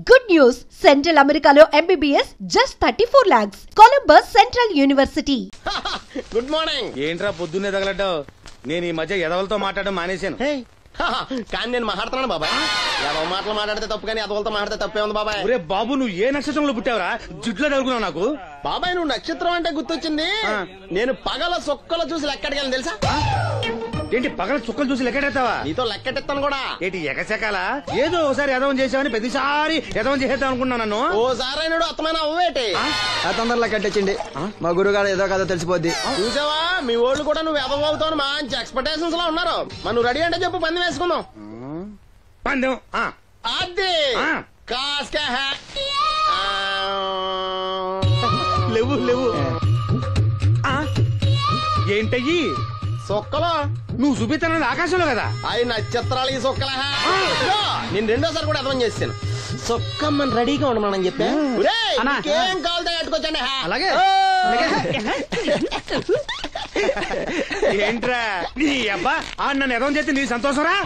Good news! Central Americano MBBS just 34 lakhs. Columbus Central University. Good morning. ఏంట్రా పొద్దున్నే తగలడ్డావు? నేను ఈ మధ్య ఎదవలతో మాట్లాడడం మానేశాను. కానీ నేను మాట్లాడుతున్నాను బాబాయ్. ఎదవ మాటలు మాట్లాడితే తప్పు, కానీ ఎదవలతో మాట్లాడితే తప్పే ఉంది బాబాయ్. ఒరే బాబు, నువ్వు ఏ నక్షత్రంలో పుట్టావురా? జుట్లో తగులుకున్నావు నాకు. బాబాయ్ నువ్వు నక్షత్రం అంటే గుర్తొచ్చింది. నేను పగల సొక్కలు చూసి లెక్కడికి తెలుసా? ఏంటి పగల చుక్కలు చూసి లెక్కెడతావా? నీతో లెక్కెట్టిస్తాను కూడా. ఏంటి ఎగసెకాల? ఏదో ఒకసారి ఎదవం చేసావని ప్రతిసారి ఎదవం చేసేద్దాం అనుకున్నా నన్ను. ఓసారి అత్తమైన అవ్వేటి తొందరలో కట్టించండి. మా గురుగారు ఏదో కదా తెలిసిపోద్ది. చూసావా, మీ వాళ్ళు కూడా నువ్వు ఎదవ అవుతావు మంచి ఎక్స్పెక్టేషన్స్ లో ఉన్నారు. మరి నువ్వు రెడీ అంటే చెప్పు, పందెం వేసుకుందాం. పందెం అది కాస్క లేవు లేవు. ఏంటయ్యి సొక్కలో నువ్వు చూపిస్తానది ఆకాశంలో కదా? అవి నక్షత్రాలు ఈ సొక్కల. నేను రెండోసారి కూడా అర్థం చేశాను. సొక్కమ్మని రెడీగా ఉండమని చెప్పా. ఏం కావాలి కట్టుకోవచ్చండి. అలాగే ఏంట్రా నీ అబ్బా నన్ను ఎదవం చేస్తే నీ సంతోషరా?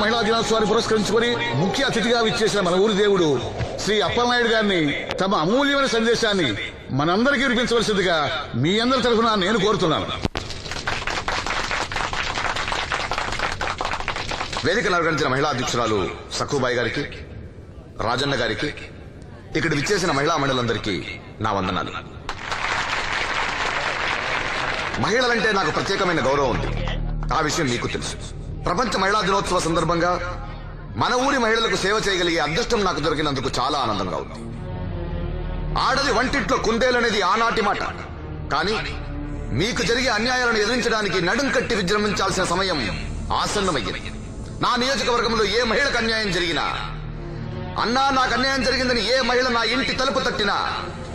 మహిళా దినోత్సవాన్ని పురస్కరించుకుని ముఖ్య అతిథిగా విచ్చేసిన మన ఊరి దేవుడు శ్రీ అప్పలనాయుడు గారిని తమ అమూల్యమైన సందేశాన్ని మనందరికీ వినిపించవలసిందిగా మీ అందరి తరఫున నేను కోరుతున్నాను. వేదికను అలంకరించిన మహిళా అధ్యక్షురాలు సక్కుబాయి గారికి, రాజన్న గారికి, ఇక్కడ విచ్చేసిన మహిళా మండలందరికీ నా వందనాలు. మహిళలంటే నాకు ప్రత్యేకమైన గౌరవం ఉంది. ఆ విషయం మీకు తెలుసు. ప్రపంచ మహిళా దినోత్సవ సందర్భంగా మన ఊరి మహిళలకు సేవ చేయగలిగే అదృష్టం నాకు దొరికినందుకు చాలా ఆనందంగా ఉంది. ఆడది వంటింట్లో కుందేలనేది ఆనాటి మాట. కానీ మీకు జరిగే అన్యాయాలను ఎదిరించడానికి నడుం కట్టి విజృంభించాల్సిన సమయం ఆసన్నమయ్యింది. నా నియోజకవర్గంలో ఏ మహిళకు అన్యాయం జరిగినా, అన్నా నాకు అన్యాయం జరిగిందని ఏ మహిళ నా ఇంటి తలుపు తట్టినా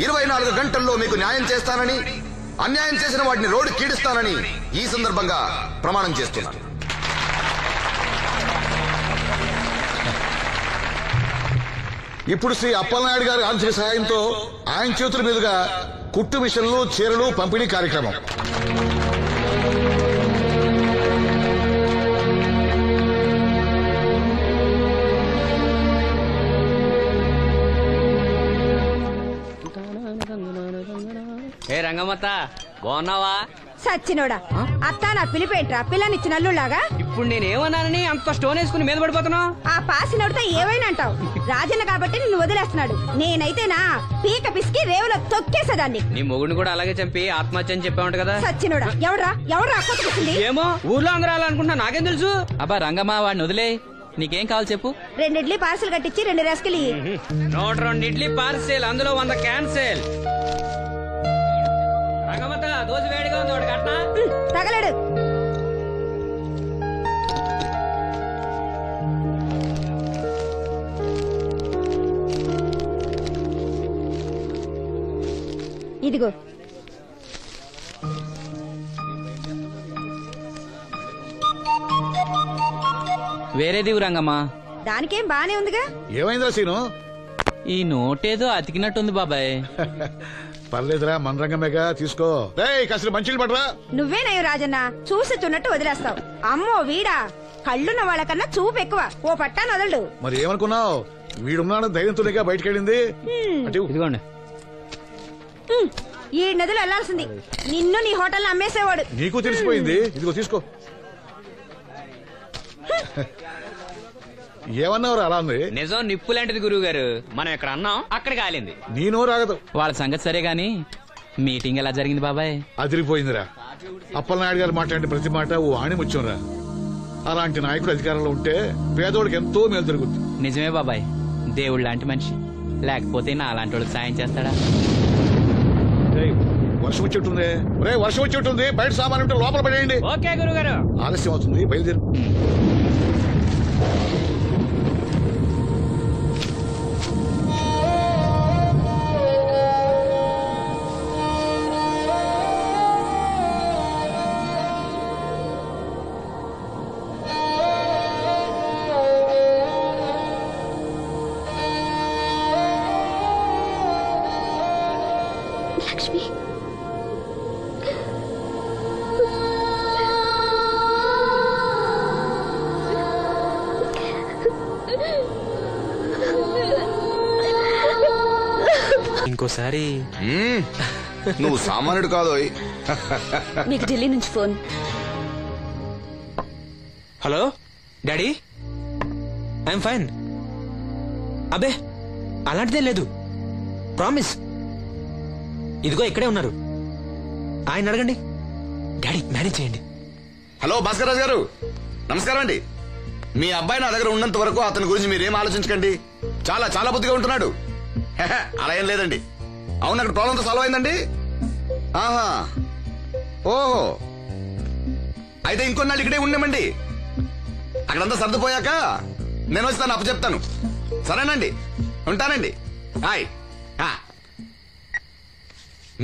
24 గంటల్లో మీకు న్యాయం చేస్తానని, అన్యాయం చేసిన వాటిని రోడ్డు కీడిస్తానని ఈ సందర్భంగా ప్రమాణం చేస్తున్నాను. ఇప్పుడు శ్రీ అప్పలనాయుడు గారి ఆర్థిక సహాయంతో ఆయన చేతుల మీదుగా కుట్టు మిషన్లు, చీరలు పంపిణీ కార్యక్రమం. ఏ రంగమ్మత్త, బాగున్నావా? సచ్చినోడా, అత్త నా పిలిపేంట్రా పిల్లనిచ్చిన అల్లులాగా? ఇప్పుడు నేనేమన్నానని అంత స్టోన్ వేసుకుని మీద పడిపోతున్నావు? ఆ పాసినోడితో ఏవైనా అంటావు. రాజన్న కాబట్టి నిన్ను వదిలేస్తున్నాడు. నేనైతేనా పీక పిసికి రేవులో తొక్కేసేదాన్ని. నీ మొగుడిని కూడా అలాగే చంపి ఆత్మహత్య అని చెప్పావు కదా? సచ్చినోడా, ఎవడ్రా కొట్టుకొచ్చింది? ఏమో, ఊర్లో అందరూ అలా అనుకుంటున్నా, నాకేం తెలుసు? అబ్బా రంగమ్మ, వాడిని వదిలే. నీకేం కావాలి చెప్పు. 2 ఇడ్లీ పార్సల్ కట్టించి 2 రసకలి. 102 ఇడ్లీ పార్సెల్, అందులో 100 క్యాన్సెల్. రంగమ్మత, దోశ వేడిగా ఉంది, ఒకటి కట్నా? తగలడు. ఇదిగో. వేరేది రంగమ్మా. దానికేం బానే ఉందిగా. ఏమైందిరా సీను? ఈ నోటేదో అతికినట్టుంది బాబాయ్. పర్లేదురా, మన రంగమేగా, తీసుకో. కాస్త మంచిలు పడరా. నువ్వేనయ్య రాజన్న, చూసి చున్నట్టు వదిలేస్తావు. అమ్మో వీడా, కళ్ళున్న వాళ్ళకన్నా చూపు ఎక్కువ. ఓ పట్టా నదలడు. మరి ఏమనుకున్నావు? వీడున్నాడు ధైర్యంతోనేగా బయటకెళ్ళింది. ఇదిగోండి. ఈ నదులు వెళ్లాల్సింది. నిన్ను నీ హోటల్ అమ్మేసేవాడు. నీకు తెలిసిపోయింది. ఇదిగో తీసుకో. ఏమన్నావు అలా ఉంది? నిజం నిప్పు లాంటిది గురువు గారు. మనం ఎక్కడ అన్నాం అక్కడ కాలింది. నేను రాగదు. వాళ్ళ సంగతి సరే గాని మీటింగ్ ఎలా జరిగింది బాబాయ్? అదిరిపోయిందిరా. అప్పలనాయుడు గారు మాట్లాడిన ప్రతి మాట ఓ ఆణిముత్యంరా. అలాంటి నాయకుడు అధికారంలో ఉంటే పేదోడికి ఎంతో మేలు జరుగుతుంది. నిజమే బాబాయ్, దేవుడు లాంటి మనిషి. లేకపోతే నా అలాంటి వాడికి సాయం చేస్తాడా? వర్షం వచ్చేట్టుంది. వర్షం వచ్చేట్టుంది. బయట సామాన్ ఉంటే లోపల పడేయండి. ఓకే గురువు గారు. ఆలస్యం అవుతుంది, బయలుదేరు. లక్ష్మి, ఇంకోసారి నువ్వు సామాన్యుడు కాదోయ్. మీకు ఢిల్లీ నుంచి phone. Hello daddy, I'm fine. అబే అలాంటిదే లేదు, ప్రామిస్. ఇదిగో ఇక్కడే ఉన్నారు, ఆయన అడగండి. డాడీ మేనేజ్ చేయండి. హలో భాస్కర్ రాజు గారు, నమస్కారం అండి. మీ అబ్బాయి నా దగ్గర ఉన్నంత వరకు అతని గురించి మీరేం ఆలోచించకండి. చాలా చాలా బుద్ధిగా ఉంటున్నాడు. అలా ఏం లేదండి. అవును, అక్కడ ప్రాబ్లంతో సాల్వ్ అయిందండి. ఆహా, ఓహో, అయితే ఇంకొన్నాళ్ళు ఇక్కడే ఉండమండి. అక్కడంతా సర్దుపోయాక నేను వచ్చి తను అప్పచెప్తాను. సరేనండి, ఉంటానండి. హాయ్.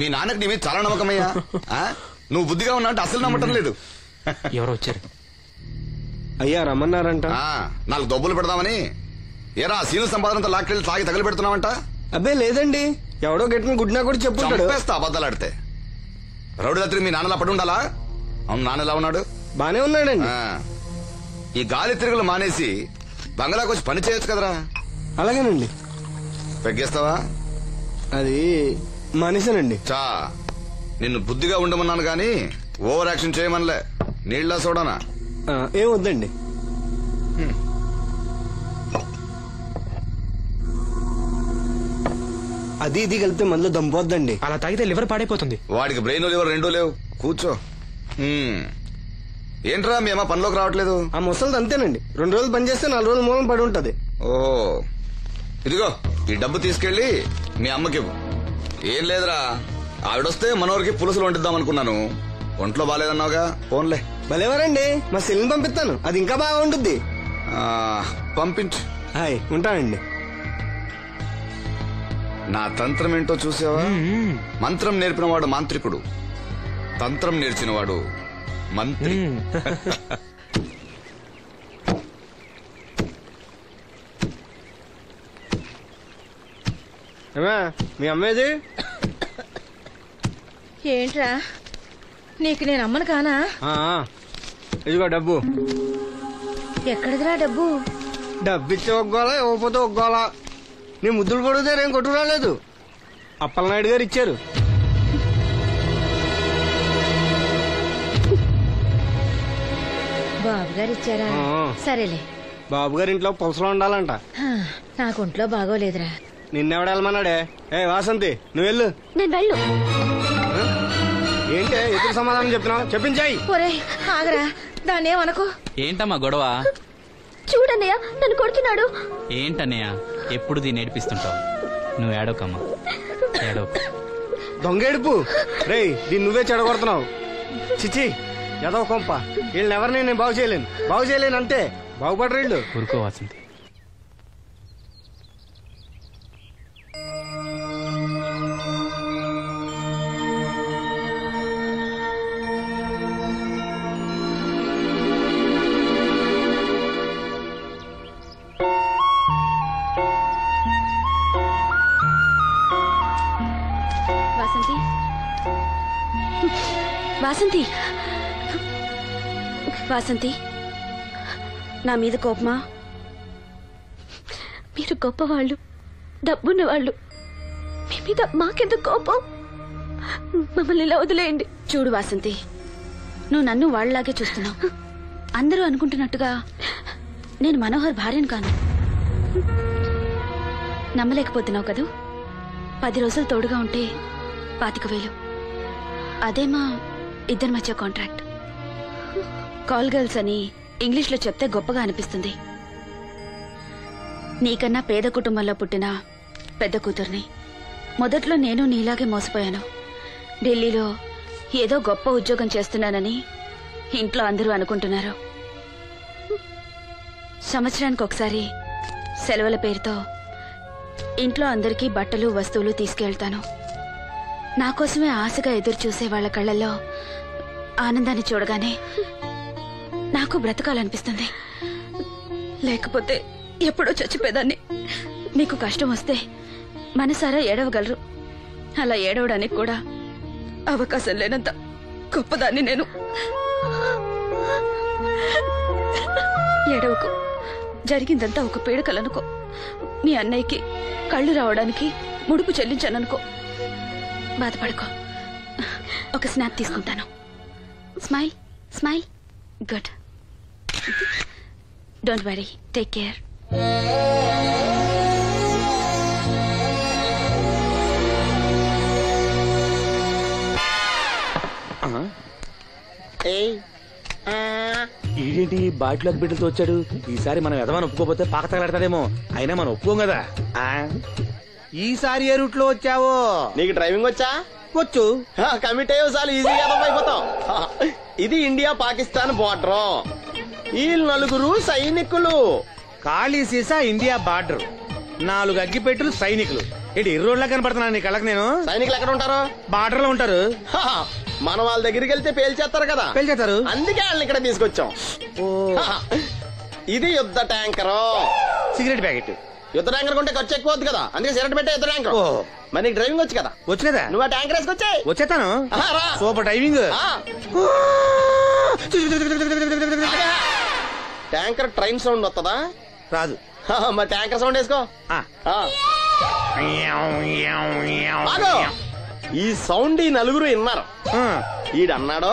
మీ నాన్నకి నీ మీద చాలా నమ్మకమయ్యా. నువ్వు బుద్ధిగా ఉన్నావు అంటే అసలు నమ్మటం లేదు. ఎవరో వచ్చారు. అయ్యా రమ్మన్నారంట. 4 దొబ్బులు పెడదామని. ఏరా సీను సంపాదనంతో లాక్కెళ్ళి తాగి తగలు పెడుతున్నావంట? అబ్బే లేదండి, ఎవడో గట్టిన గుడ్నా కూడా చెప్పుకుంటాడు. చంపేస్తా అబద్ధాలు ఆడితే. రౌడీ రాత్రి మీ నాన్నలా పడి ఉండాలా? అవును, నాన్న ఎలా ఉన్నాడు? బానే ఉన్నాడండి. ఈ గాలి తిరుగులు మానేసి బంగ్లాకి వచ్చి పని చేయొచ్చు కదరా. అలాగేనండి. పెగ్గేస్తావా? అది మానేశానండి. చా, నిన్ను బుద్ధిగా ఉండమన్నాను గాని ఓవర్ యాక్షన్ చేయమనలే. నీళ్ళ సోడానా? ఏం వద్దండి. అది ఇది కలిపితే మనలో దంపోద్దండి. అలా తాగితే లివర్ పాడైపోతుంది. వాడికి బ్రెయిన్ లివర్ రెండూ లేవు. కూర్చో. ఏంట్రా మీ అమ్మ పనిలోకి రావట్లేదు? ఆ ముసలిది అంతేనండి, 2 రోజులు పని చేస్తే 4 రోజులు మూలం పడి ఉంటది. ఓ, ఇదిగో ఈ డబ్బు తీసుకెళ్లి మీ అమ్మకివ్వు. ఏం లేదురా, ఆవిడొస్తే మనోరికి పులుసులు వండిద్దాం అనుకున్నాను. ఒంట్లో బాగాలేదన్నావుగా, ఫోన్లే. భలేవారండి, మా సెల్ని పంపిస్తాను, అది ఇంకా బాగా ఉంటుంది. పంపించు. హాయ్, ఉంటానండి. నా తంత్రం ఏంటో చూసావా? మంత్రం నేర్పినవాడు మాంత్రికుడు, తంత్రం నేర్చినవాడు మంత్రి. మీ అమ్మేది? ఏంట్రా, నీకు నేను అమ్మను కానా? ఇదిగో డబ్బు. ఎక్కడిదిరా డబ్బు? డబ్బిచ్చే ఒగ్గోలా, ఇవ్వకపోతే ఒగ్గోలా. నీ ముద్దులు కొడితే ఏం కొట్టు రాలేదు, అప్పలనాయుడు గారు ఇచ్చారు. బాబు గారు ఇచ్చారా? సరేలే. బాబు గారి ఇంట్లో పులసలో ఉండాలంట. నాకు ఒంట్లో బాగోలేదురా. నిన్నెవడ వెళ్ళమన్నాడే? వాసంతి, నువ్వు వెళ్ళు. నేను వెళ్ళు. ఏంటే ఎదురు సమాధానం చెప్తున్నావు? చెప్పించాయి. ఒరేయ్ ఆగరా, దాన్ని ఏమనుకో. ఏంటమ్మా గొడవ? చూడన్నయ్య, నన్ను కొడుతున్నాడు. ఏంటన్నయ్య ఎప్పుడు దీన్ని ఏడిపిస్తుంటావు? నువ్వు ఏడవకమ్మా, ఏడవ. దొంగేడుపు. రేయ్, దీన్ని నువ్వే చెడగొడుతున్నావు. చిచి, ఏదో కొంప. వీళ్ళని ఎవరిని నేను బాగు చేయలేను అంతే. బాగుపడరు వీళ్ళు. ఊరుకో వాసంతి. వాసంతి వాసంతి వాసంతి నా మీద కోపమా? మీరు గొప్పవాళ్ళు, డబ్బున్న వాళ్ళు, మీ మీద మాకెంత కోపం? మమ్మల్ని ఇలా వదిలేయండి. చూడు వాసంతి, నువ్వు నన్ను వాళ్ళలాగే చూస్తున్నావు. అందరూ అనుకుంటున్నట్టుగా నేను మనోహర్ భార్యను కాను. నమ్మలేకపోతున్నావు కదూ? 10 రోజులు తోడుగా ఉంటే 25,000. అదే మా ఇద్దరి మధ్య కాంట్రాక్ట్. కాల్ గర్ల్స్ అని ఇంగ్లీష్లో చెప్తే గొప్పగా అనిపిస్తుంది. నీకన్నా పేద కుటుంబంలో పుట్టిన పెద్ద కూతుర్ని. మొదట్లో నేను నీలాగే మోసపోయాను. ఢిల్లీలో ఏదో గొప్ప ఉద్యోగం చేస్తున్నానని ఇంట్లో అందరూ అనుకుంటున్నారు. సంవత్సరానికి ఒకసారి సెలవుల పేరుతో ఇంట్లో అందరికీ బట్టలు వస్తువులు తీసుకెళ్తాను. నా కోసమే ఆశగా ఎదురు చూసే వాళ్ళ కళ్ళల్లో ఆనందాన్ని చూడగానే నాకు బ్రతకాలనిపిస్తుంది. లేకపోతే ఎప్పుడో చచ్చిపోయేదాన్ని. మీకు కష్టం వస్తే మనసారా ఏడవగలరు. అలా ఏడవడానికి కూడా అవకాశం లేనంత గొప్పదాన్ని నేను. ఏడవకు, జరిగిందంతా ఒక పీడకలనుకో. మీ అన్నయ్యకి కళ్ళు రావడానికి ముడుపు చెల్లించాననుకో. బాధపడుకో. ఒక స్నాప్ తీసుకుంటాను. Smile smile. Good. Don't worry. Take care. ఏంటి బాటిలోకి బిడ్డలతో వచ్చాడు? ఈసారి మనం ఎదమని ఒప్పుకోపోతే పాక తగలాడతాడేమో. అయినా మనం ఒప్పుకోం కదా. ఈసారి ఏ రూట్ లో వచ్చావో? నీకు డ్రైవింగ్ వచ్చా? వచ్చు. కమిట్ అయ్యే చాలు ఈజీగా అయిపోతాం. ఇది ఇండియా పాకిస్తాన్ బోర్డర్. ఈ 4 సైనికులు. ఖాళీ సీసా ఇండియా బార్డర్. 4 అగ్గిపెట్టులు సైనికులు. ఏంటి ఎర్రోడ్లా కనపడుతున్నాను నీ కళ్ళకి నేను? సైనికులు ఎక్కడ ఉంటారు? బార్డర్ లో ఉంటారు. మన వాళ్ళ దగ్గరికి వెళ్తే పేల్చేస్తారు కదా. పేల్చేస్తారు. అందుకే వాళ్ళని ఇక్కడ తీసుకొచ్చాం. ఇది యుద్ధ ట్యాంకర్. Cigarette packet. యుద్ధ ట్యాంకర్ కొంటే ఖర్చు ఎక్కువ అవుతుంది కదా. అందుకే సిగరెట్ పెట్టే యుద్ధ ట్యాంకర్. మరి నీకు డ్రైవింగ్ వచ్చు కదా? వచ్చు కదా. నువ్వు ఆ ట్యాంకర్ వేసుకొచ్చాయి. వచ్చేస్తాను. Super driving. Tanker train sound వస్తుందా? రాదు. మరి ట్యాంకర్ సౌండ్ వేసుకో. ఈ సౌండ్ ఈ 4 విన్నారు. ఈడన్నాడు,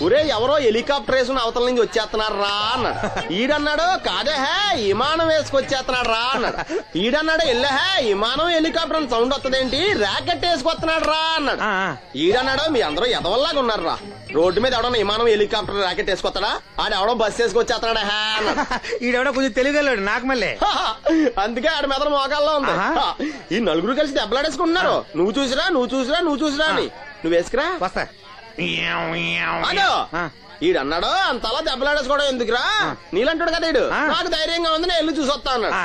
ఒరే ఎవరో హెలికాప్టర్ వేసుకుని అవతల నుంచి వచ్చేస్తున్నారు రా అన్నాడు. ఈడన్నాడు, కాదే హే విమానం వేసుకొచ్చేస్తున్నాడు రా అన్నాడు. ఈడన్నాడు, ఎల్లహే విమానం హెలికాప్టర్ సౌండ్ వస్తుందేంటి, ర్యాకెట్ వేసుకొస్తున్నాడు రా అన్నాడు. ఈడన్నాడు, మీ అందరూ ఎదవల్లాగా ఉన్నారు రా. రోడ్డు మీద ఎవడన్నా విమానం హెలికాప్టర్ ర్యాకెట్ వేసుకొస్తాడా? ఆడెవడో బస్సు వేసుకొచ్చేస్తున్నాడా హే అన్నాడు. ఈడెవడో కొంచెం తెలియగలడు నాకు మళ్ళీ. అందుకే ఆడ మెదడు మోకాల్లో ఉంది. ఈ 4 కలిసి దెబ్బలాడేసుకుంటున్నారు. నువ్వు చూసిరా అని. నువ్వు వేసుకురా. వస్తా. ఈడన్నాడు, అంతలా దెబ్బలాడేసుకోవడం ఎందుకురా, నీలంటాడు కదా ఈడు. నాకు ధైర్యంగా ఉంది, నేను వెళ్ళి చూసొస్తా అన్నాడు.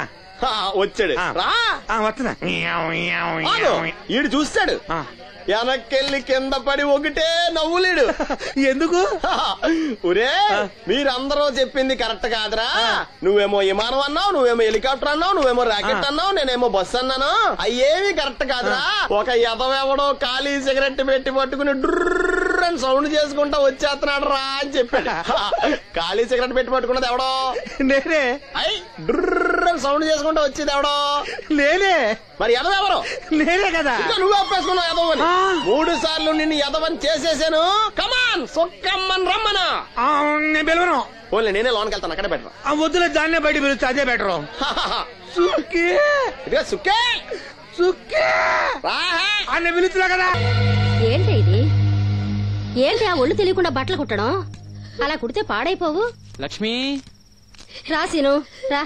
వచ్చాడు. రా వస్తున్నా. ఈడు చూస్తాడు, వెనక్కెళ్ళి కింద పడి ఒకటే నవ్వులేడు. ఎందుకు? ఒరే మీరందరూ చెప్పింది కరెక్ట్ కాదురా. నువ్వేమో విమానం అన్నావు, నువ్వేమో హెలికాప్టర్ అన్నావు, నువ్వేమో రాకెట్ అన్నావు, నేనేమో బస్సు అన్నాను. అయ్యేవి కరెక్ట్ కాదురా. ఒక ఎదవెవడో ఖాళీ సిగరెట్ పెట్టి పట్టుకుని డుర్ర్ అని సౌండ్ చేసుకుంటా వచ్చేస్తున్నాడు రా అని చెప్పాడు. ఖాళీ సిగరెట్ పెట్టి పట్టుకున్నది ఎవడో? నేనే. అయ్యి డుర్ర్ అని సౌండ్ చేసుకుంటా వచ్చేది ఎవడో? నేనే. మరి ఎదవెవరు? నేనే కదా. నువ్వు ఒప్పేసుకున్నావు ఎదవని. 3 సార్లు నిన్ను ఎదవని చేసేసాను. కమాన్ సొక్కమ్మని రమ్మనా. నేను పిలవను. ఓన్లీ నేనే లోనికి వెళ్తాను, అక్కడే బెటర్. వద్దులే, దాన్నే బయట పిలుస్తా, అదే బెటర్. సుక్కే సుక్కే సుక్కే అన్న పిలుస్తున్నా కదా. ఏంటి ఇది? ఏంటి ఆ ఒళ్ళు తెలియకుండా బట్టలు కుట్టడం? అలా కుడితే పాడైపోవు. లక్ష్మి రాసిను రా.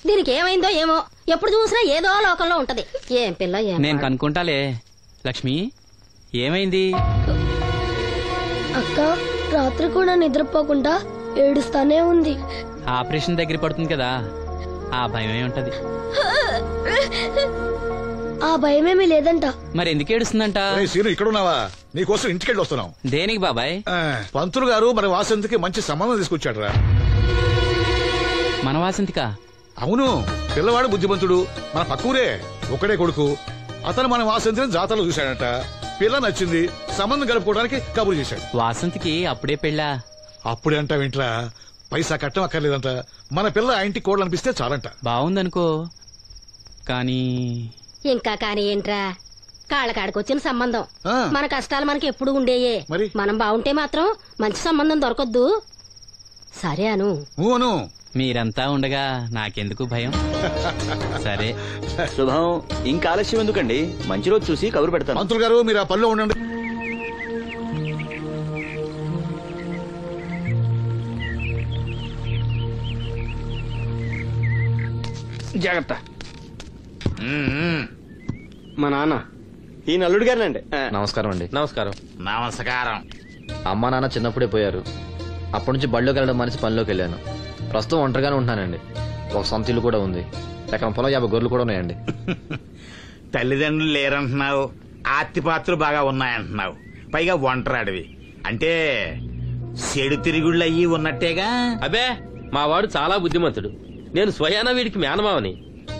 దీనికి ఏమైందో ఏమో, ఎప్పుడు చూసినా ఏదో లోకంలో ఉంటది. ఏం పిల్ల నేను కనుక్కుంటాలే. లక్ష్మి ఏమైంది? అక్క రాత్రి కూడా నిద్రపోకుండా ఏడుస్తానే ఉంది. ఆపరేషన్ దగ్గర పడుతుంది కదా, ఆ భయమే ఉంటది. ఆ భయమేమీ లేదంట. మరి ఎందుకు ఏడుస్తుందంట? ఇక్కడ ఉన్నావా? నీకోసం ఇంటికెళ్ళి వస్తున్నాం. దేనికి బాబాయ్? పంతులు గారు మరి వాసంతికి మంచి సంబంధం తీసుకొచ్చాడు రా. మన వాసంతికా? అవును, పిల్లవాడు బుద్ధిమంతుడు, మన పక్కూరే, ఒకడే కొడుకు. అతను మన వాసంతిని జాతరలో చూశాడట. పిల్ల నచ్చింది, సంబంధం కలుపుకోవడానికి కబురు చేశాడు. వాసంతికి అప్పుడే పెళ్ళా? అప్పుడే అంటావేంట్రా? పైసా కట్టం అక్కర్లేదంట. మన పిల్ల ఆ ఇంటికి కోడలనిపిస్తే చాలంట. బాగుందనుకో, కానీ ఇంకా కానీ ఏంట్రా, కాళ్ళకాడికొచ్చిన సంబంధం. ఆ. మన కష్టాలు మనకి ఎప్పుడు ఉండేయే. మరి? మనం బాగుంటే మాత్రం మంచి సంబంధం దొరకొద్దు. సరే అను. ఊను. మీరంతా ఉండగా నాకెందుకు భయం? సరే. శుభం. ఇంకా ఆలస్యం ఎందుకండి, మంచి రోజు చూసి కబురు పెడతాను. మంత్రులు గారు మీరు ఆ పనిలో ఉండండి. జాగ్రత్త. మా నాన్న ఈ నల్లుడు గారినండి. నమస్కారం అండి. నమస్కారం. నమస్కారం. అమ్మా నాన్న చిన్నప్పుడే పోయారు. అప్పటి నుంచి బళ్ళోకి వెళ్ళడం మనిషి పనిలోకి వెళ్ళాను. ప్రస్తుతం ఒంటరిగానే ఉంటున్నానండి. ఒక సొంత ఇల్లు కూడా ఉంది. ఎకరం పొలం 50 గొర్రెలు కూడా ఉన్నాయండి. తల్లిదండ్రులు లేరంటున్నావు, ఆస్తిపాత్రులు బాగా ఉన్నాయంటున్నావు, పైగా ఒంటరాడివి అంటే చెడు తిరుగుళ్ళు అయ్యి ఉన్నట్టేగా. అబే, మా వాడు చాలా బుద్ధిమంతుడు. నేను స్వయాన వీడికి మేనమావని.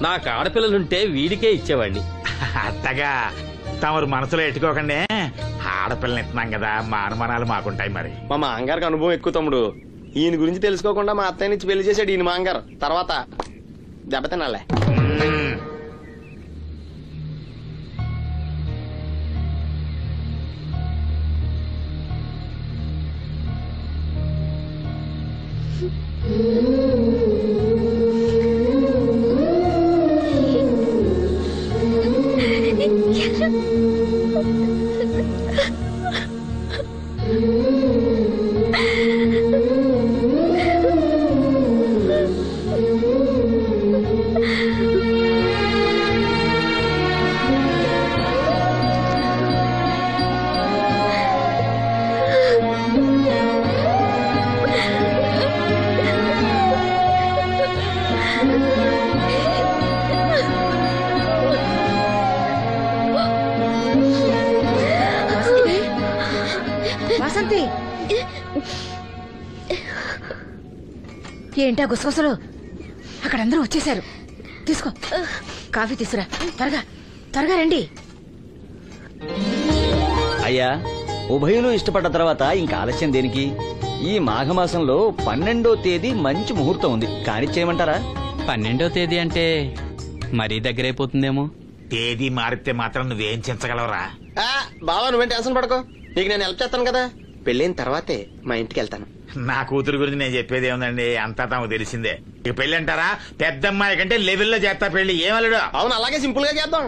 నాకు ఆడపిల్లలుంటే వీడికే ఇచ్చేవాడిని. అట్టగా తమరు మనసులో ఎట్టుకోకండి. ఆడపిల్లని ఇస్తున్నాం కదా, మా అనుమానాలు మాకుంటాయి. మరి మా మాంగారికి అనుభవం ఎక్కువ తమ్ముడు. ఈయన గురించి తెలుసుకోకుండా మా అత్తయ్య నుంచి పెళ్లి చేశాడు ఈయన మాంగారు. తర్వాత దెబ్బతినాలే. వాసంతి, ఏంటా గుసగుసలు? అక్కడ అందరూ వచ్చేసారు. తీసుకో, కాఫీ తీసురా. త్వరగా త్వరగా రండి. అయ్యా, ఉభయులు ఇష్టపడ్డ తర్వాత ఇంకా ఆలస్యం దేనికి? ఈ మాఘమాసంలో 12వ తేదీ మంచి ముహూర్తం ఉంది. కానిచ్చేయమంటారా? 12వ తేదీ అంటే మరీ దగ్గరైపోతుందేమో. తేదీ మారితే మాత్రం నువ్వేం చించగలవురా? బావా నువ్వేం టెన్షన్ పడకో, నీకు నేను హెల్ప్ చేస్తాను కదా. పెళ్ళైన తర్వాతే మా ఇంటికి వెళ్తాను. నా కూతురు గురించి నేను చెప్పేది ఏముందండి, అంతా తమకు తెలిసిందే. ఇక పెళ్లి అంటారా, పెద్దమ్మాయి కంటే లెవెల్లో చేస్తా పెళ్లి. ఏమల్లుడు? అవును, అలాగే సింపుల్ గా చేద్దాం.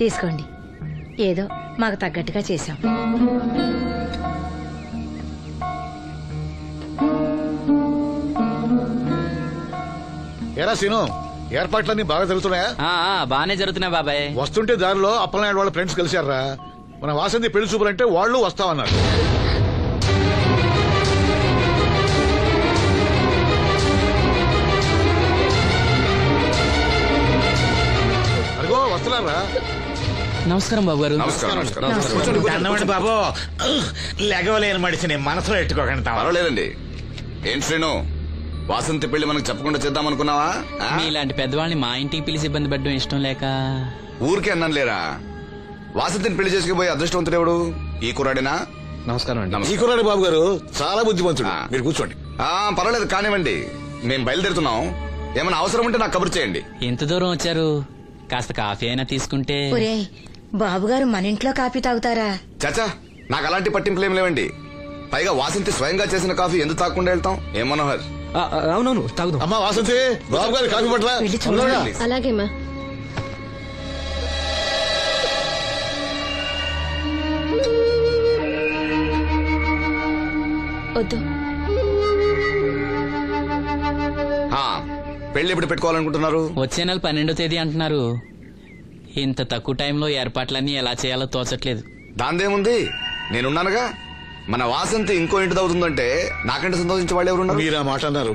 తీసుకోండి, ఏదో మాకు తగ్గట్టుగా చేశాం. ఏరా సీను, ఏర్పాట్లన్నీ బాగా జరుగుతున్నాయా? బానే జరుగుతున్నాయి బాబాయ్. వస్తుంటే దారిలో అప్పలనాయుడు వాళ్ళ ఫ్రెండ్స్ కలిశారా? మన వాసంతి పెళ్లి చూపులంటే వాళ్ళు వస్తామన్నారు. అదిగో వస్తున్నారా? నమస్కారం బాబు గారు. అన్నమండి బాబు, లెగవలేని మడిచిని మనసులో ఎట్టుకోకండి. పర్వాలేదండి. ఏం శ్రీను, వాసంతి పెళ్లి మనకు చెప్పకుండా చేద్దామనుకున్నావా? మీలాంటి పెద్దవాళ్ళని మా ఇంటికి పిలిచి ఇబ్బంది పెట్టడం ఇష్టం లేక ఊరికే అన్నాను లేరా. వాసంతిని పెళ్లి చేసుకుపోయి అదృష్టవంతుడెవడు? ఈ కుర్రాడేనా? నమస్కారం అండి. ఈ కుర్రాడు బాబు గారు చాలా బుద్ధిమంతుడు. మీరు కూర్చోండి. పర్వాలేదు, కానివ్వండి. మేము బయలుదేరుతున్నాం. ఏమైనా అవసరం ఉంటే నాకు కబురు చేయండి. ఎంత దూరం వచ్చారు? కాస్త కాఫీ అయినా తీసుకుంటే. బాబుగారు మన ఇంట్లో కాఫీ తాగుతారా? చాచా, నాకు అలాంటి పట్టింపులు ఏం లేవండి. పైగా వాసంతి స్వయంగా చేసిన కాఫీ ఎందుకు తాగకుండా వెళ్తాం? ఏం మనోహర్? అవునవును, తాగుదాం. అమ్మా వాసంతి, బాబు గారు కాఫీ పట్ల. అలాగేమ్మా. వద్దు. పెళ్లి ఎప్పుడు పెట్టుకోవాలనుకుంటున్నారు? వచ్చే నెల 12వ తేదీ అంటున్నారు. ఇంత తక్కువ టైంలో ఏర్పాట్లన్నీ ఎలా చేయాలో తోచట్లేదు. దాందేముంది, నేనున్నానుగా. మన వాసంతి ఇంకో ఇంటి అవుతుందంటే నాకంటే సంతోషించే వాళ్ళు ఎవరున్నారు? మీరు ఆ మాట అన్నారు,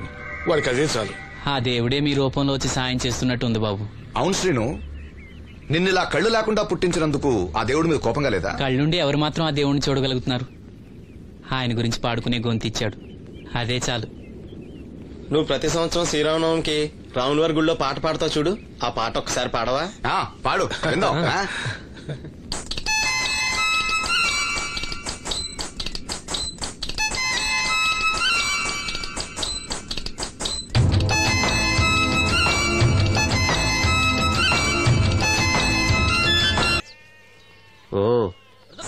వాడికి అదే చాలు. ఆ దేవుడే మీ రూపంలో వచ్చి సాయం చేస్తున్నట్టు ఉంది బాబు. అవును శ్రీను, నిన్నిలా కళ్ళు లేకుండా పుట్టించినందుకు ఆ దేవుడి మీద కోపంగా లేదా? కళ్ళుండి ఎవరు మాత్రం ఆ దేవుడిని చూడగలుగుతున్నారు? ఆయన గురించి పాడుకునే గొంతిచ్చాడు, అదే చాలు. నువ్వు ప్రతి సంవత్సరం శ్రీరామనవమికి రాముల వారి గుళ్ళో పాట పాడతావు చూడు, ఆ పాట ఒక్కసారి పాడవా? పాడు విందాం.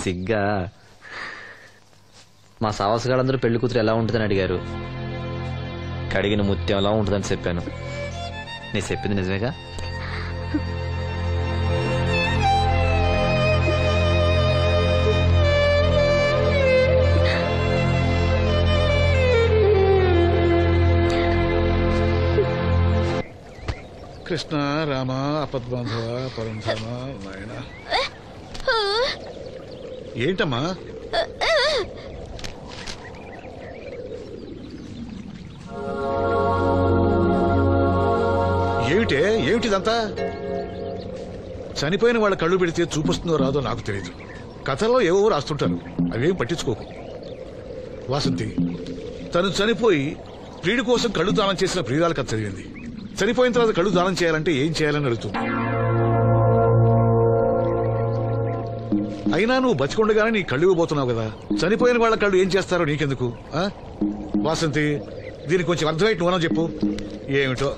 సిగ్గా మా సావాసగాళ్ళందరూ పెళ్లి కూతురు ఎలా ఉంటుందని అడిగారు. కడిగిన ముత్యం ఎలా ఉంటుందని చెప్పాను. నీ చెప్పింది నిజమేగా? కృష్ణ రామ అపద్బాంధవ పరంధామ నాయన. ఏంటమ్మా? ఏమిటిదంతా? చనిపోయిన వాళ్ళ కళ్ళు పెడితే చూపిస్తుందో రాదో నాకు తెలియదు. కథల్లో ఏవో రాస్తుంటారు, అవేం పట్టించుకోకు. వాసంతి తను చనిపోయి ప్రియుడి కోసం కళ్ళు దానం చేసిన ప్రియురాల కథ చదివింది. చనిపోయిన తర్వాత కళ్ళు దానం చేయాలంటే ఏం చేయాలని అడుగుతుంది. అయినా నువ్వు బతికొండగానే నీ కళ్ళు ఇవ్వబోతున్నావు కదా, చనిపోయిన వాళ్ళ కళ్ళు ఏం చేస్తారో నీకెందుకు? వాసంతి దీనికి కొంచెం అర్థమైతే నువ్వనో చెప్పు. ఏమిటో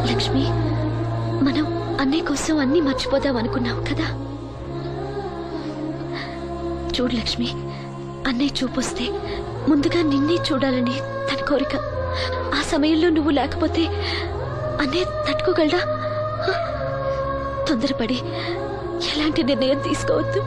లక్ష్మి, మనం అన్నయ్య కోసం అన్ని మర్చిపోదాం అనుకున్నాం కదా. చూడు లక్ష్మి, అన్నయ్య చూపొస్తే ముందుగా నిన్నే చూడాలని తన కోరిక. ఆ సమయంలో నువ్వు లేకపోతే అన్నయ్య తట్టుకోగలడా? తొందరపడి ఎలాంటి నిర్ణయం తీసుకోవద్దు.